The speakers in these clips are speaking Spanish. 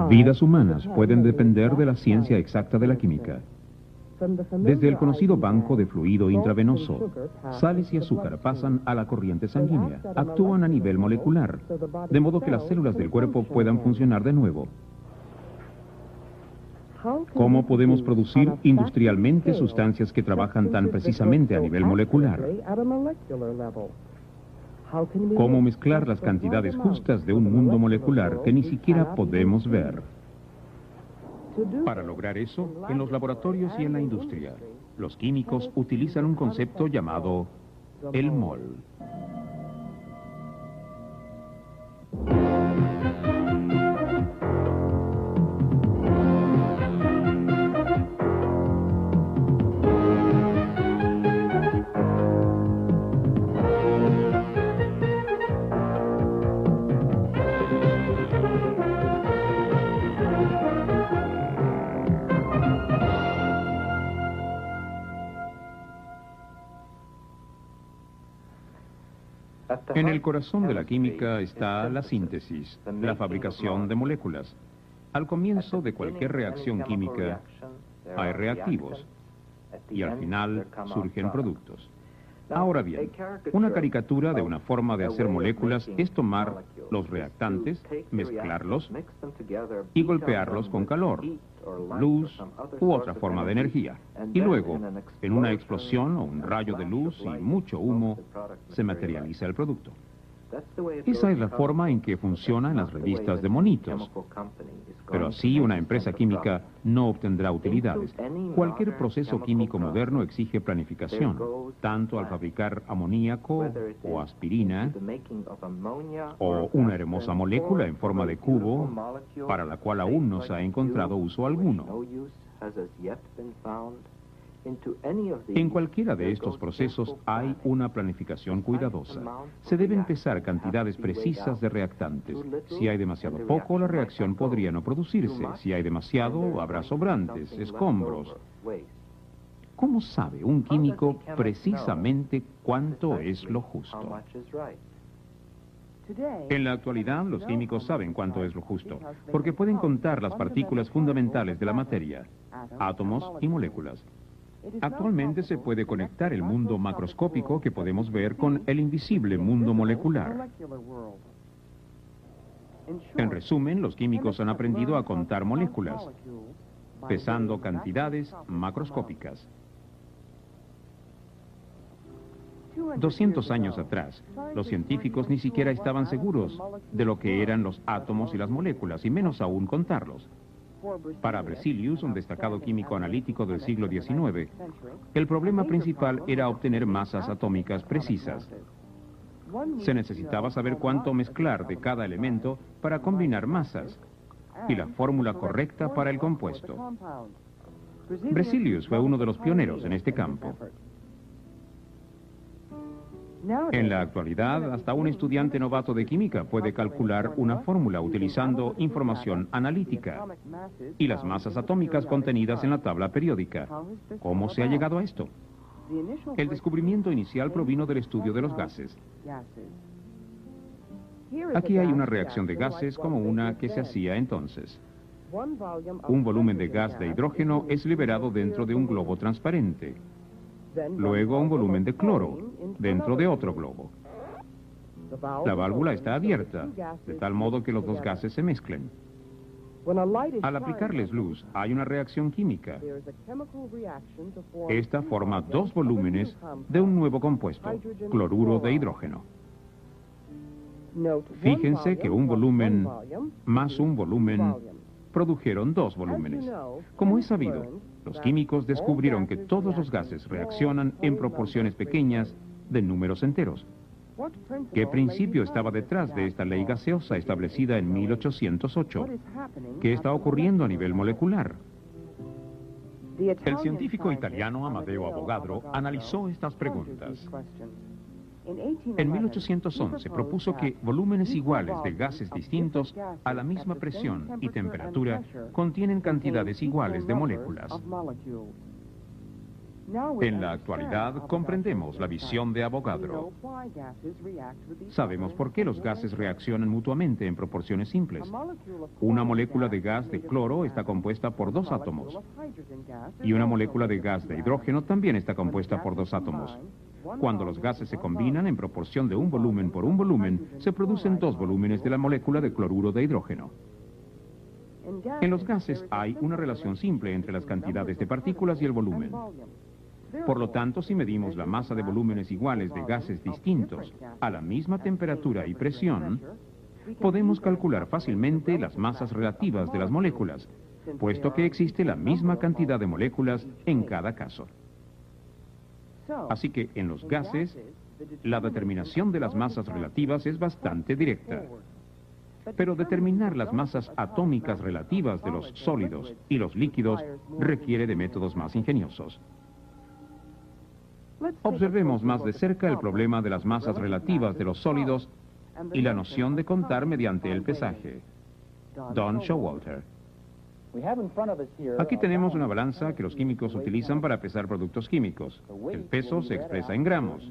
Vidas humanas pueden depender de la ciencia exacta de la química. Desde el conocido banco de fluido intravenoso, sales y azúcar pasan a la corriente sanguínea, actúan a nivel molecular, de modo que las células del cuerpo puedan funcionar de nuevo. ¿Cómo podemos producir industrialmente sustancias que trabajan tan precisamente a nivel molecular? ¿Cómo mezclar las cantidades justas de un mundo molecular que ni siquiera podemos ver? Para lograr eso, en los laboratorios y en la industria, los químicos utilizan un concepto llamado el mol. En el corazón de la química está la síntesis, la fabricación de moléculas. Al comienzo de cualquier reacción química hay reactivos y al final surgen productos. Ahora bien, una caricatura de una forma de hacer moléculas es tomar los reactantes, mezclarlos y golpearlos con calor, luz u otra forma de energía. Y luego, en una explosión o un rayo de luz y mucho humo, se materializa el producto. Esa es la forma en que funcionan las revistas de monitos. Pero así una empresa química no obtendrá utilidades. Cualquier proceso químico moderno exige planificación, tanto al fabricar amoníaco o aspirina, o una hermosa molécula en forma de cubo, para la cual aún no se ha encontrado uso alguno. En cualquiera de estos procesos hay una planificación cuidadosa. Se deben pesar cantidades precisas de reactantes. Si hay demasiado poco, la reacción podría no producirse. Si hay demasiado, habrá sobrantes, escombros. ¿Cómo sabe un químico precisamente cuánto es lo justo? En la actualidad, los químicos saben cuánto es lo justo, porque pueden contar las partículas fundamentales de la materia, átomos y moléculas. Actualmente se puede conectar el mundo macroscópico que podemos ver con el invisible mundo molecular. En resumen, los químicos han aprendido a contar moléculas, pesando cantidades macroscópicas. 200 años atrás, los científicos ni siquiera estaban seguros de lo que eran los átomos y las moléculas, y menos aún contarlos. Para Berzelius, un destacado químico analítico del siglo XIX, el problema principal era obtener masas atómicas precisas. Se necesitaba saber cuánto mezclar de cada elemento para combinar masas y la fórmula correcta para el compuesto. Berzelius fue uno de los pioneros en este campo. En la actualidad, hasta un estudiante novato de química puede calcular una fórmula utilizando información analítica y las masas atómicas contenidas en la tabla periódica. ¿Cómo se ha llegado a esto? El descubrimiento inicial provino del estudio de los gases. Aquí hay una reacción de gases como una que se hacía entonces. Un volumen de gas de hidrógeno es liberado dentro de un globo transparente. Luego un volumen de cloro dentro de otro globo. La válvula está abierta, de tal modo que los dos gases se mezclen. Al aplicarles luz, hay una reacción química. Esta forma dos volúmenes de un nuevo compuesto, cloruro de hidrógeno. Fíjense que un volumen más un volumen produjeron dos volúmenes. Como es sabido, los químicos descubrieron que todos los gases reaccionan en proporciones pequeñas de números enteros. ¿Qué principio estaba detrás de esta ley gaseosa establecida en 1808? ¿Qué está ocurriendo a nivel molecular? El científico italiano Amedeo Avogadro analizó estas preguntas. En 1811 propuso que volúmenes iguales de gases distintos a la misma presión y temperatura contienen cantidades iguales de moléculas. En la actualidad comprendemos la visión de Avogadro. Sabemos por qué los gases reaccionan mutuamente en proporciones simples. Una molécula de gas de cloro está compuesta por 2 átomos. Y una molécula de gas de hidrógeno también está compuesta por 2 átomos. Cuando los gases se combinan en proporción de un volumen por un volumen, se producen 2 volúmenes de la molécula de cloruro de hidrógeno. En los gases hay una relación simple entre las cantidades de partículas y el volumen. Por lo tanto, si medimos la masa de volúmenes iguales de gases distintos a la misma temperatura y presión, podemos calcular fácilmente las masas relativas de las moléculas, puesto que existe la misma cantidad de moléculas en cada caso. Así que en los gases, la determinación de las masas relativas es bastante directa. Pero determinar las masas atómicas relativas de los sólidos y los líquidos requiere de métodos más ingeniosos. Observemos más de cerca el problema de las masas relativas de los sólidos y la noción de contar mediante el pesaje. Don Showalter. Aquí tenemos una balanza que los químicos utilizan para pesar productos químicos. El peso se expresa en gramos.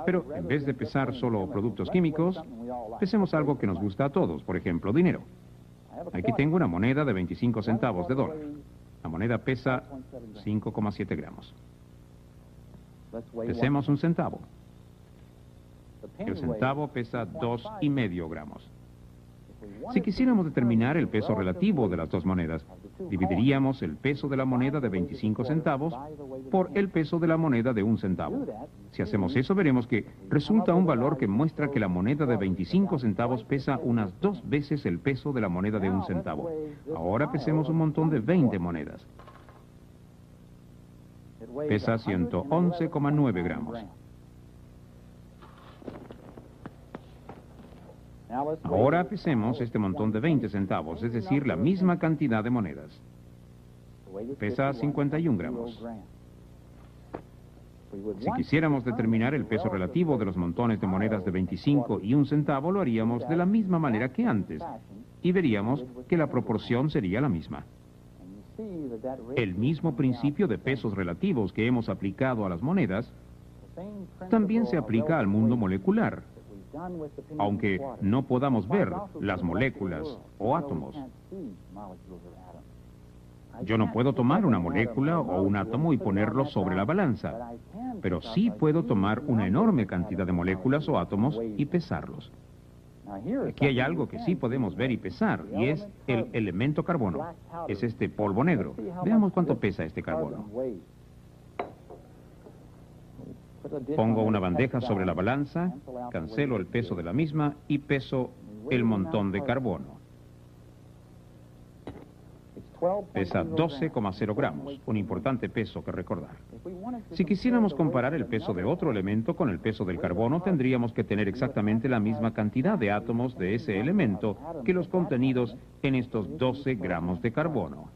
Pero en vez de pesar solo productos químicos, pesemos algo que nos gusta a todos, por ejemplo, dinero. Aquí tengo una moneda de 25 centavos de dólar. La moneda pesa 5,7 gramos. Pesemos un centavo. El centavo pesa 2,5 gramos. Si quisiéramos determinar el peso relativo de las dos monedas, dividiríamos el peso de la moneda de 25 centavos por el peso de la moneda de 1 centavo. Si hacemos eso, veremos que resulta un valor que muestra que la moneda de 25 centavos pesa unas 2 veces el peso de la moneda de 1 centavo. Ahora pesemos un montón de 20 monedas. Pesa 111,9 gramos. Ahora pesemos este montón de 20 centavos, es decir, la misma cantidad de monedas. Pesa 51 gramos. Si quisiéramos determinar el peso relativo de los montones de monedas de 25 y 1 centavo, lo haríamos de la misma manera que antes, y veríamos que la proporción sería la misma. El mismo principio de pesos relativos que hemos aplicado a las monedas también se aplica al mundo molecular. Aunque no podamos ver las moléculas o átomos. Yo no puedo tomar una molécula o un átomo y ponerlo sobre la balanza, pero sí puedo tomar una enorme cantidad de moléculas o átomos y pesarlos. Aquí hay algo que sí podemos ver y pesar, y es el elemento carbono. Es este polvo negro. Veamos cuánto pesa este carbono. Pongo una bandeja sobre la balanza, cancelo el peso de la misma y peso el montón de carbono. Pesa 12,0 gramos, un importante peso que recordar. Si quisiéramos comparar el peso de otro elemento con el peso del carbono, tendríamos que tener exactamente la misma cantidad de átomos de ese elemento que los contenidos en estos 12 gramos de carbono.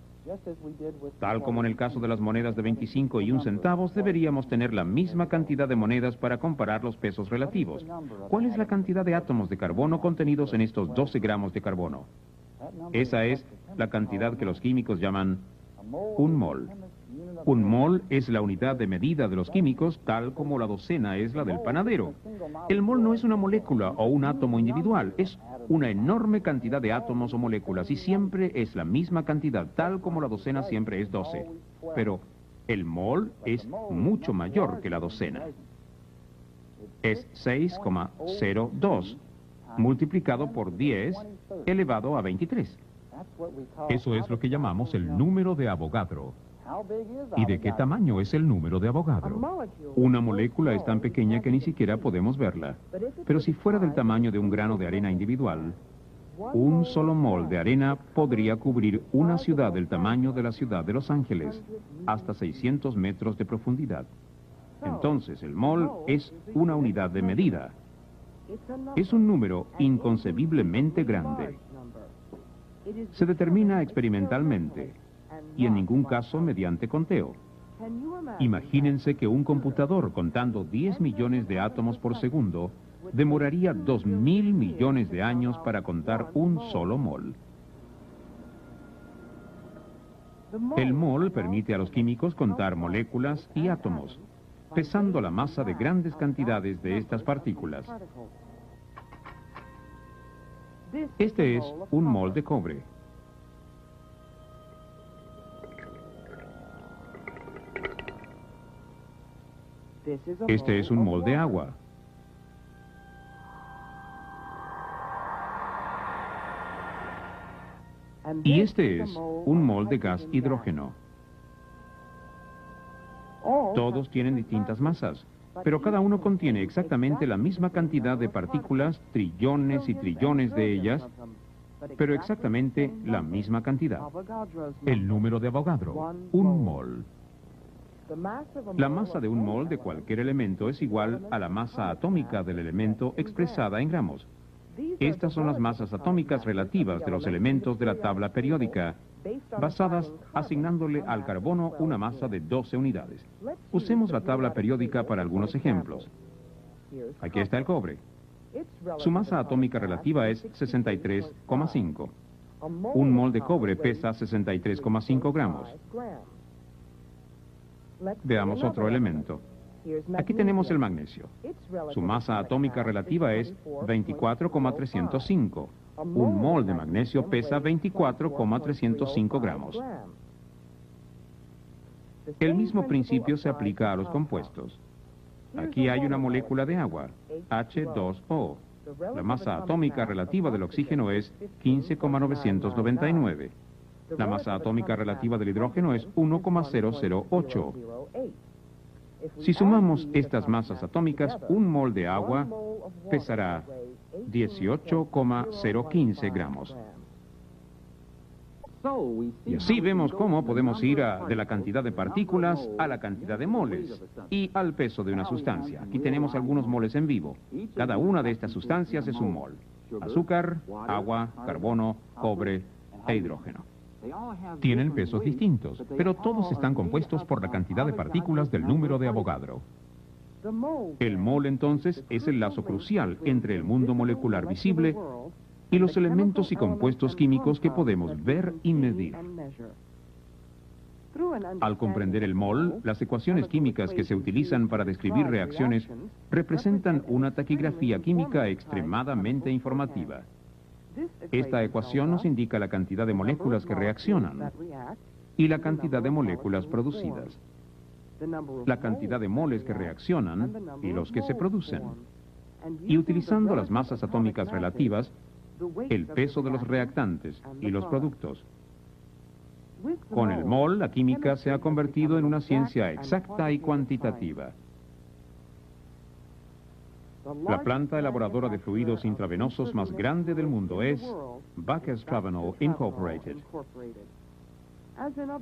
Tal como en el caso de las monedas de 25 y 1 centavos, deberíamos tener la misma cantidad de monedas para comparar los pesos relativos. ¿Cuál es la cantidad de átomos de carbono contenidos en estos 12 gramos de carbono? Esa es la cantidad que los químicos llaman un mol. Un mol es la unidad de medida de los químicos, tal como la docena es la del panadero. El mol no es una molécula o un átomo individual, es una enorme cantidad de átomos o moléculas y siempre es la misma cantidad, tal como la docena siempre es 12. Pero el mol es mucho mayor que la docena. Es 6,02 multiplicado por 10 elevado a 23. Eso es lo que llamamos el número de Avogadro. ¿Y de qué tamaño es el número de Avogadro? Una molécula es tan pequeña que ni siquiera podemos verla. Pero si fuera del tamaño de un grano de arena individual, un solo mol de arena podría cubrir una ciudad del tamaño de la ciudad de Los Ángeles, hasta 600 metros de profundidad. Entonces, el mol es una unidad de medida. Es un número inconcebiblemente grande. Se determina experimentalmente y en ningún caso mediante conteo. Imagínense que un computador contando 10 millones de átomos por segundo demoraría 2.000 millones de años para contar un solo mol. El mol permite a los químicos contar moléculas y átomos, pesando la masa de grandes cantidades de estas partículas. Este es un mol de cobre. Este es un mol de agua. Y este es un mol de gas hidrógeno. Todos tienen distintas masas, pero cada uno contiene exactamente la misma cantidad de partículas, trillones y trillones de ellas, pero exactamente la misma cantidad. El número de Avogadro, un mol. La masa de un mol de cualquier elemento es igual a la masa atómica del elemento expresada en gramos. Estas son las masas atómicas relativas de los elementos de la tabla periódica, basadas asignándole al carbono una masa de 12 unidades. Usemos la tabla periódica para algunos ejemplos. Aquí está el cobre. Su masa atómica relativa es 63,5. Un mol de cobre pesa 63,5 gramos. Veamos otro elemento. Aquí tenemos el magnesio. Su masa atómica relativa es 24,305. Un mol de magnesio pesa 24,305 gramos. El mismo principio se aplica a los compuestos. Aquí hay una molécula de agua, H2O. La masa atómica relativa del oxígeno es 15,999. La masa atómica relativa del hidrógeno es 1,008. Si sumamos estas masas atómicas, un mol de agua pesará 18,015 gramos. Y así vemos cómo podemos ir de la cantidad de partículas a la cantidad de moles y al peso de una sustancia. Aquí tenemos algunos moles en vivo. Cada una de estas sustancias es un mol. Azúcar, agua, carbono, cobre e hidrógeno. Tienen pesos distintos, pero todos están compuestos por la cantidad de partículas del número de Avogadro. El mol, entonces, es el lazo crucial entre el mundo molecular visible y los elementos y compuestos químicos que podemos ver y medir. Al comprender el mol, las ecuaciones químicas que se utilizan para describir reacciones representan una taquigrafía química extremadamente informativa. Esta ecuación nos indica la cantidad de moléculas que reaccionan y la cantidad de moléculas producidas, la cantidad de moles que reaccionan y los que se producen, y utilizando las masas atómicas relativas, el peso de los reactantes y los productos. Con el mol, la química se ha convertido en una ciencia exacta y cuantitativa. La planta elaboradora de fluidos intravenosos más grande del mundo es Bacchus Travenol Incorporated.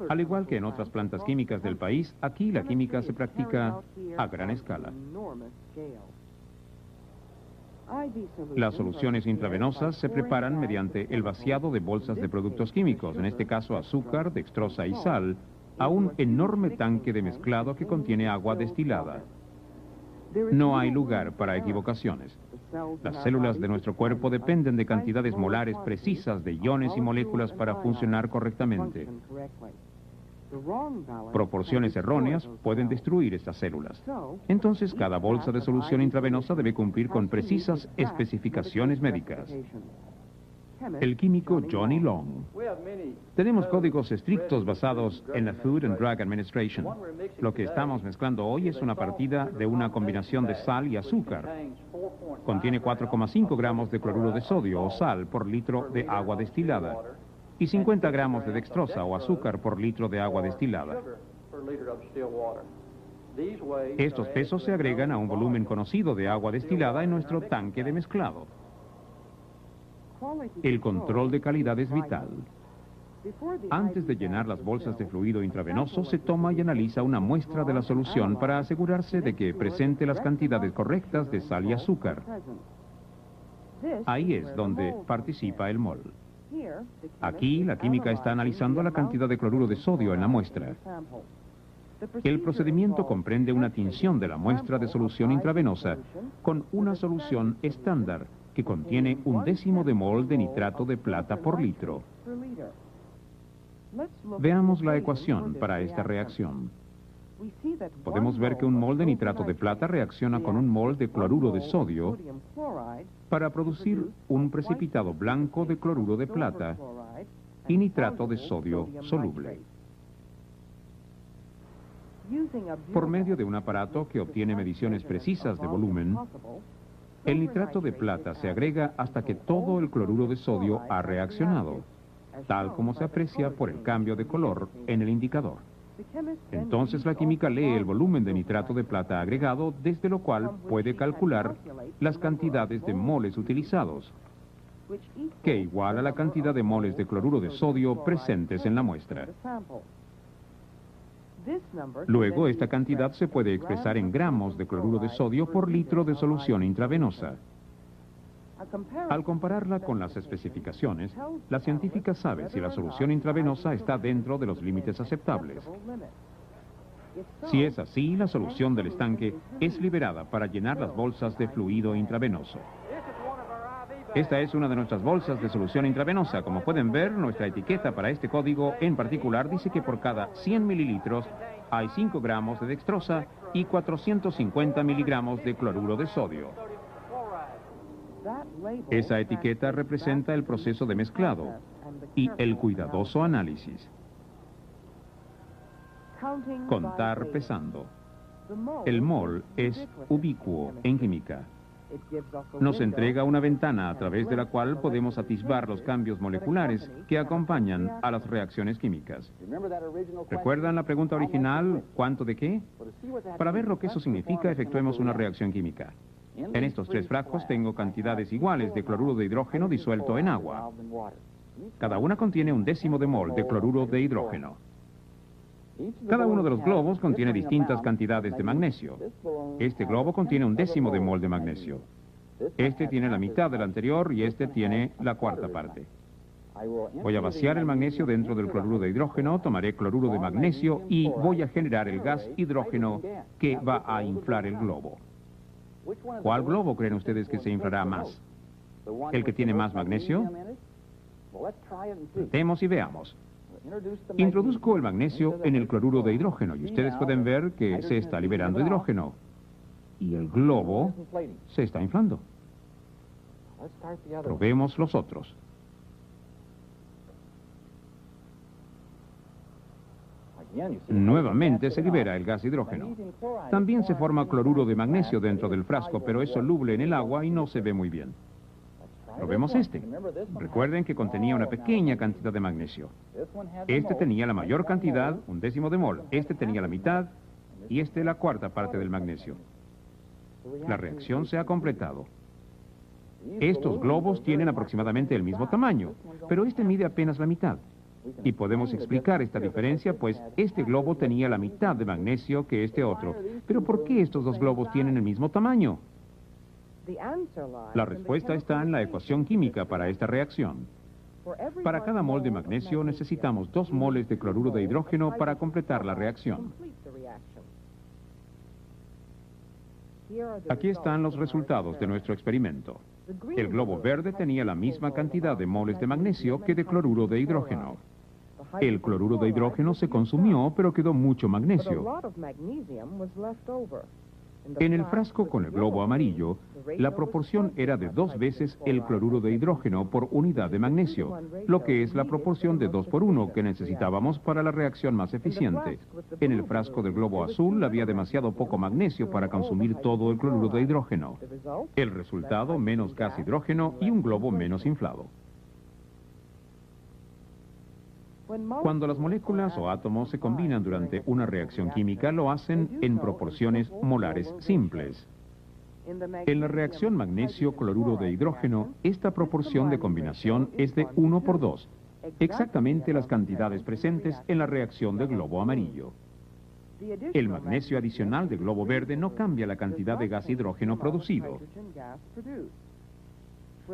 Al igual que en otras plantas químicas del país, aquí la química se practica a gran escala. Las soluciones intravenosas se preparan mediante el vaciado de bolsas de productos químicos, en este caso azúcar, dextrosa y sal, a un enorme tanque de mezclado que contiene agua destilada. No hay lugar para equivocaciones. Las células de nuestro cuerpo dependen de cantidades molares precisas de iones y moléculas para funcionar correctamente. Proporciones erróneas pueden destruir estas células. Entonces, cada bolsa de solución intravenosa debe cumplir con precisas especificaciones médicas. El químico Johnny Long. Tenemos códigos estrictos basados en la Food and Drug Administration. Lo que estamos mezclando hoy es una partida de una combinación de sal y azúcar. Contiene 4,5 gramos de cloruro de sodio o sal por litro de agua destilada y 50 gramos de dextrosa o azúcar por litro de agua destilada. Estos pesos se agregan a un volumen conocido de agua destilada en nuestro tanque de mezclado. El control de calidad es vital. Antes de llenar las bolsas de fluido intravenoso, se toma y analiza una muestra de la solución para asegurarse de que presente las cantidades correctas de sal y azúcar. Ahí es donde participa el mol. Aquí, la química está analizando la cantidad de cloruro de sodio en la muestra. El procedimiento comprende una tinción de la muestra de solución intravenosa con una solución estándar que contiene 1/10 de mol de nitrato de plata por litro. Veamos la ecuación para esta reacción. Podemos ver que un mol de nitrato de plata reacciona con un mol de cloruro de sodio para producir un precipitado blanco de cloruro de plata y nitrato de sodio soluble. Por medio de un aparato que obtiene mediciones precisas de volumen, el nitrato de plata se agrega hasta que todo el cloruro de sodio ha reaccionado, tal como se aprecia por el cambio de color en el indicador. Entonces la química lee el volumen de nitrato de plata agregado, desde lo cual puede calcular las cantidades de moles utilizados, que iguala a la cantidad de moles de cloruro de sodio presentes en la muestra. Luego, esta cantidad se puede expresar en gramos de cloruro de sodio por litro de solución intravenosa. Al compararla con las especificaciones, la científica sabe si la solución intravenosa está dentro de los límites aceptables. Si es así, la solución del estanque es liberada para llenar las bolsas de fluido intravenoso. Esta es una de nuestras bolsas de solución intravenosa. Como pueden ver, nuestra etiqueta para este código en particular dice que por cada 100 mililitros hay 5 gramos de dextrosa y 450 miligramos de cloruro de sodio. Esa etiqueta representa el proceso de mezclado y el cuidadoso análisis. Contar pesando. El mol es ubicuo en química. Nos entrega una ventana a través de la cual podemos atisbar los cambios moleculares que acompañan a las reacciones químicas. ¿Recuerdan la pregunta original, cuánto de qué? Para ver lo que eso significa, efectuemos una reacción química. En estos 3 frascos tengo cantidades iguales de cloruro de hidrógeno disuelto en agua. Cada una contiene 1/10 de mol de cloruro de hidrógeno. Cada uno de los globos contiene distintas cantidades de magnesio. Este globo contiene 1/10 de mol de magnesio. Este tiene la mitad del anterior y este tiene la cuarta parte. Voy a vaciar el magnesio dentro del cloruro de hidrógeno, tomaré cloruro de magnesio y voy a generar el gas hidrógeno que va a inflar el globo. ¿Cuál globo creen ustedes que se inflará más? ¿El que tiene más magnesio? Tratemos y veamos. Introduzco el magnesio en el cloruro de hidrógeno y ustedes pueden ver que se está liberando hidrógeno. Y el globo se está inflando. Probemos los otros. Nuevamente se libera el gas hidrógeno. También se forma cloruro de magnesio dentro del frasco, pero es soluble en el agua y no se ve muy bien. Probemos este. Recuerden que contenía una pequeña cantidad de magnesio. Este tenía la mayor cantidad, 1/10 de mol. Este tenía la mitad y este la cuarta parte del magnesio. La reacción se ha completado. Estos globos tienen aproximadamente el mismo tamaño, pero este mide apenas la mitad. Y podemos explicar esta diferencia, pues este globo tenía la mitad de magnesio que este otro. Pero ¿por qué estos dos globos tienen el mismo tamaño? La respuesta está en la ecuación química para esta reacción. Para cada mol de magnesio necesitamos 2 moles de cloruro de hidrógeno para completar la reacción. Aquí están los resultados de nuestro experimento. El globo verde tenía la misma cantidad de moles de magnesio que de cloruro de hidrógeno. El cloruro de hidrógeno se consumió, pero quedó mucho magnesio. En el frasco con el globo amarillo, la proporción era de 2 veces el cloruro de hidrógeno por unidad de magnesio, lo que es la proporción de 2 por 1 que necesitábamos para la reacción más eficiente. En el frasco del globo azul había demasiado poco magnesio para consumir todo el cloruro de hidrógeno. El resultado, menos gas hidrógeno y un globo menos inflado. Cuando las moléculas o átomos se combinan durante una reacción química, lo hacen en proporciones molares simples. En la reacción magnesio-cloruro de hidrógeno, esta proporción de combinación es de 1 por 2, exactamente las cantidades presentes en la reacción del globo amarillo. El magnesio adicional del globo verde no cambia la cantidad de gas hidrógeno producido.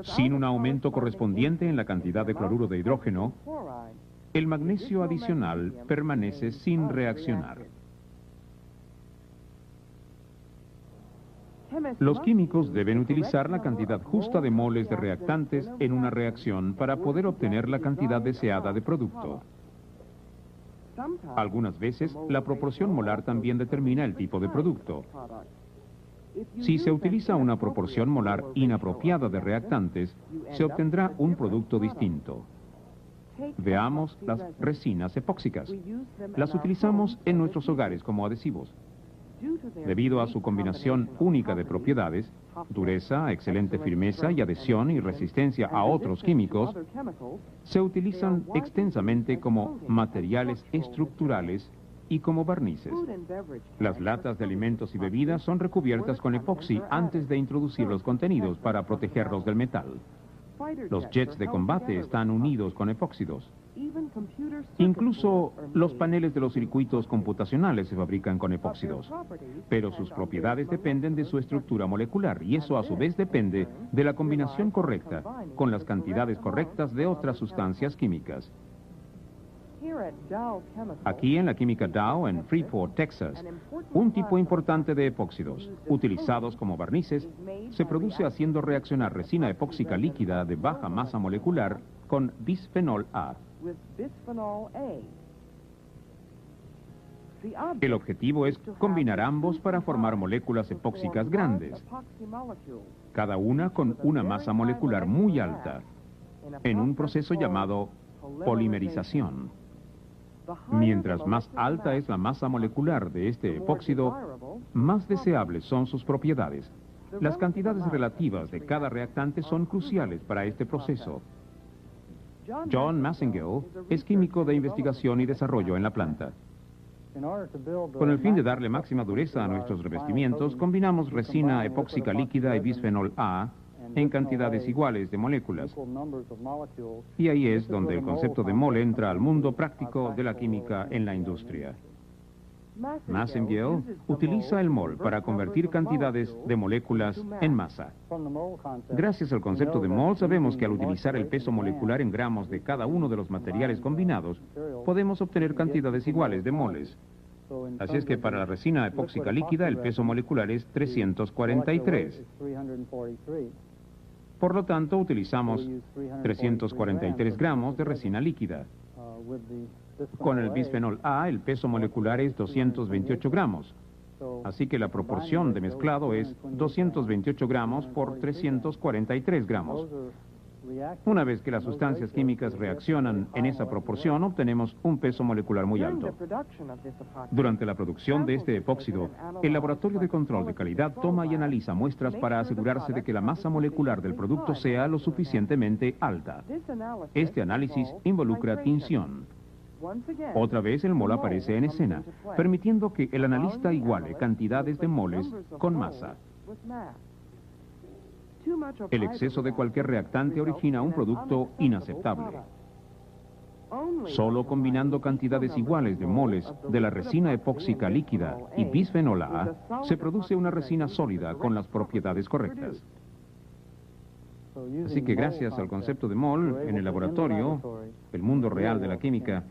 Sin un aumento correspondiente en la cantidad de cloruro de hidrógeno, el magnesio adicional permanece sin reaccionar. Los químicos deben utilizar la cantidad justa de moles de reactantes en una reacción para poder obtener la cantidad deseada de producto. Algunas veces, la proporción molar también determina el tipo de producto. Si se utiliza una proporción molar inapropiada de reactantes, se obtendrá un producto distinto. Veamos las resinas epóxicas. Las utilizamos en nuestros hogares como adhesivos. Debido a su combinación única de propiedades, dureza, excelente firmeza y adhesión y resistencia a otros químicos, se utilizan extensamente como materiales estructurales y como barnices. Las latas de alimentos y bebidas son recubiertas con epoxi antes de introducir los contenidos para protegerlos del metal. Los jets de combate están unidos con epóxidos. Incluso los paneles de los circuitos computacionales se fabrican con epóxidos. Pero sus propiedades dependen de su estructura molecular y eso a su vez depende de la combinación correcta con las cantidades correctas de otras sustancias químicas. Aquí en la química Dow, en Freeport, Texas, un tipo importante de epóxidos, utilizados como barnices, se produce haciendo reaccionar resina epóxica líquida de baja masa molecular con bisfenol A. El objetivo es combinar ambos para formar moléculas epóxicas grandes, cada una con una masa molecular muy alta, en un proceso llamado polimerización. Mientras más alta es la masa molecular de este epóxido, más deseables son sus propiedades. Las cantidades relativas de cada reactante son cruciales para este proceso. John Massengill es químico de investigación y desarrollo en la planta. Con el fin de darle máxima dureza a nuestros revestimientos, combinamos resina epóxica líquida y bisfenol A en cantidades iguales de moléculas. Y ahí es donde el concepto de mol entra al mundo práctico de la química en la industria. Massengill utiliza el mol para convertir cantidades de moléculas en masa. Gracias al concepto de mol, sabemos que al utilizar el peso molecular en gramos de cada uno de los materiales combinados, podemos obtener cantidades iguales de moles. Así es que para la resina epóxica líquida, el peso molecular es 343. Por lo tanto, utilizamos 343 gramos de resina líquida. Con el bisfenol A, el peso molecular es 228 gramos. Así que la proporción de mezclado es 228 gramos por 343 gramos. Una vez que las sustancias químicas reaccionan en esa proporción, obtenemos un peso molecular muy alto. Durante la producción de este epóxido, el laboratorio de control de calidad toma y analiza muestras para asegurarse de que la masa molecular del producto sea lo suficientemente alta. Este análisis involucra tinción. Otra vez el mol aparece en escena, permitiendo que el analista iguale cantidades de moles con masa. El exceso de cualquier reactante origina un producto inaceptable. Solo combinando cantidades iguales de moles de la resina epóxica líquida y bisfenol A, se produce una resina sólida con las propiedades correctas. Así que gracias al concepto de mol, en el laboratorio, el mundo real de la química,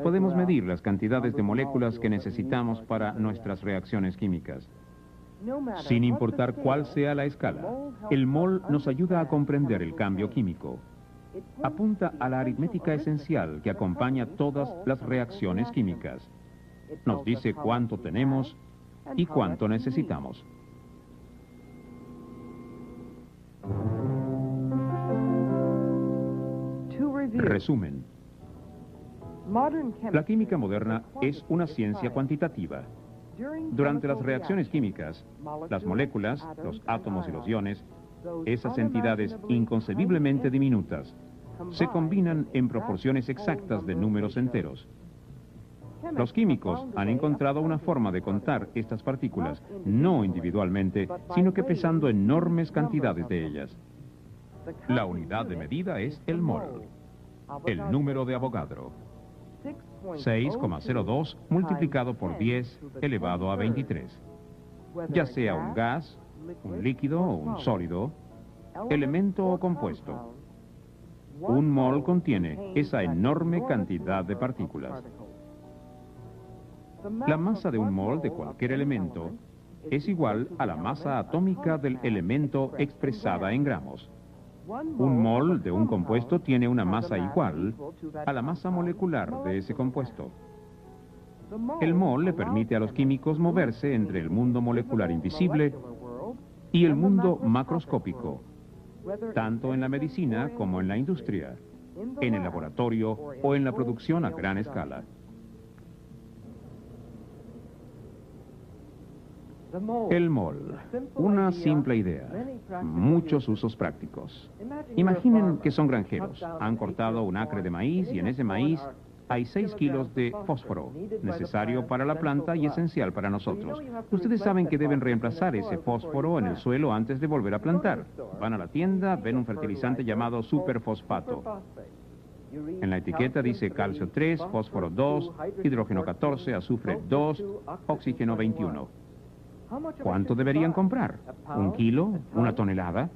podemos medir las cantidades de moléculas que necesitamos para nuestras reacciones químicas. Sin importar cuál sea la escala, el mol nos ayuda a comprender el cambio químico. Apunta a la aritmética esencial que acompaña todas las reacciones químicas. Nos dice cuánto tenemos y cuánto necesitamos. Resumen. La química moderna es una ciencia cuantitativa. Durante las reacciones químicas, las moléculas, los átomos y los iones, esas entidades inconcebiblemente diminutas, se combinan en proporciones exactas de números enteros. Los químicos han encontrado una forma de contar estas partículas, no individualmente, sino que pesando enormes cantidades de ellas. La unidad de medida es el mol, el número de Avogadro. 6,02 multiplicado por 10 elevado a 23. Ya sea un gas, un líquido o un sólido, elemento o compuesto. Un mol contiene esa enorme cantidad de partículas. La masa de un mol de cualquier elemento es igual a la masa atómica del elemento expresada en gramos. Un mol de un compuesto tiene una masa igual a la masa molecular de ese compuesto. El mol le permite a los químicos moverse entre el mundo molecular invisible y el mundo macroscópico, tanto en la medicina como en la industria, en el laboratorio o en la producción a gran escala. El mol, una simple idea, muchos usos prácticos. Imaginen que son granjeros, han cortado un acre de maíz y en ese maíz hay 6 kilos de fósforo, necesario para la planta y esencial para nosotros. Ustedes saben que deben reemplazar ese fósforo en el suelo antes de volver a plantar. Van a la tienda, ven un fertilizante llamado superfosfato. En la etiqueta dice calcio 3, fósforo 2, hidrógeno 14, azufre 2, oxígeno 21. ¿Cuánto deberían comprar? ¿1 kilo? ¿1 tonelada?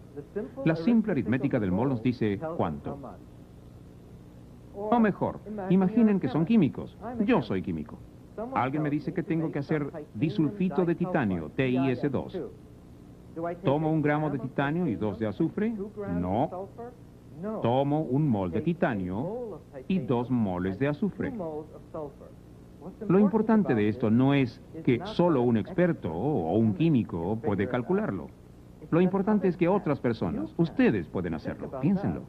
La simple aritmética del mol nos dice cuánto. O mejor, imaginen que son químicos. Yo soy químico. Alguien me dice que tengo que hacer disulfito de titanio, TiS2. ¿Tomo 1 gramo de titanio y 2 de azufre? No. Tomo 1 mol de titanio y 2 moles de azufre. Lo importante de esto no es que solo un experto o un químico puede calcularlo. Lo importante es que otras personas, ustedes pueden hacerlo. Piénsenlo.